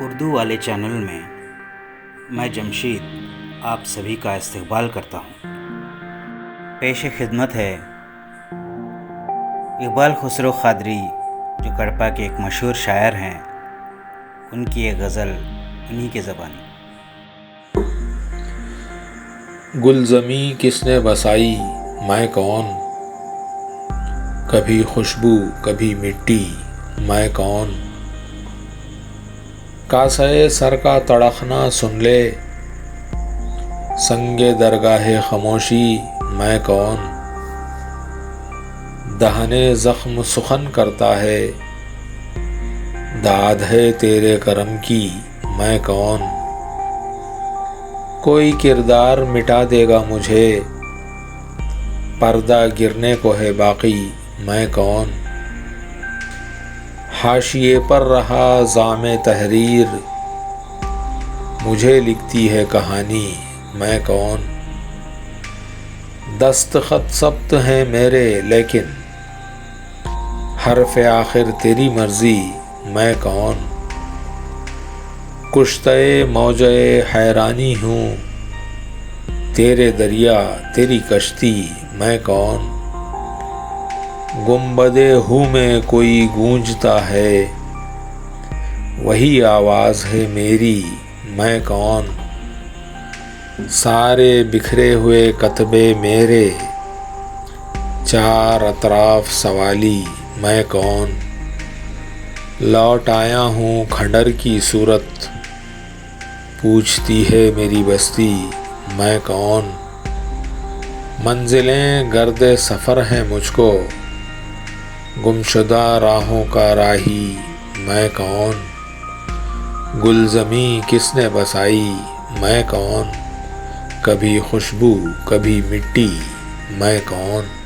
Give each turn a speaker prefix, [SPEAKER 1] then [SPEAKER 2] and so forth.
[SPEAKER 1] اردو والے چینل میں میں جمشید آپ سبھی کا استقبال کرتا ہوں۔ پیش خدمت ہے اقبال خسرو قادری، جو کڑپا کے ایک مشہور شاعر ہیں، ان کی ایک غزل انہی کی زبانی۔
[SPEAKER 2] گل زمیں کس نے بسائی میں کون، کبھی خوشبو کبھی مٹی میں کون، کاسے سر کا تڑکنا سن لے سنگ درگاہ خاموشی میں کون، دہنے زخم سخن کرتا ہے داد ہے تیرے کرم کی میں کون، کوئی کردار مٹا دے گا مجھے پردہ گرنے کو ہے باقی میں کون، حاشیے پر رہا زام تحریر مجھے لکھتی ہے کہانی میں کون، دستخط ثبت ہیں میرے لیکن حرف آخر تیری مرضی میں کون، کشتۂ موجۂ حیرانی ہوں تیرے دریا تیری کشتی میں کون، گنبدِ ہو میں کوئی گونجتا ہے وہی آواز ہے میری میں کون، سارے بکھرے ہوئے کتبے میرے چار اطراف سوالی میں کون، لوٹ آیا ہوں کھنڈر کی صورت پوچھتی ہے میری بستی میں کون، منزلیں گرد سفر ہیں مجھ کو گمشدہ راہوں کا راہی میں کون، گل زمیں کس نے بسائی میں کون، کبھی خوشبو کبھی مٹی میں کون۔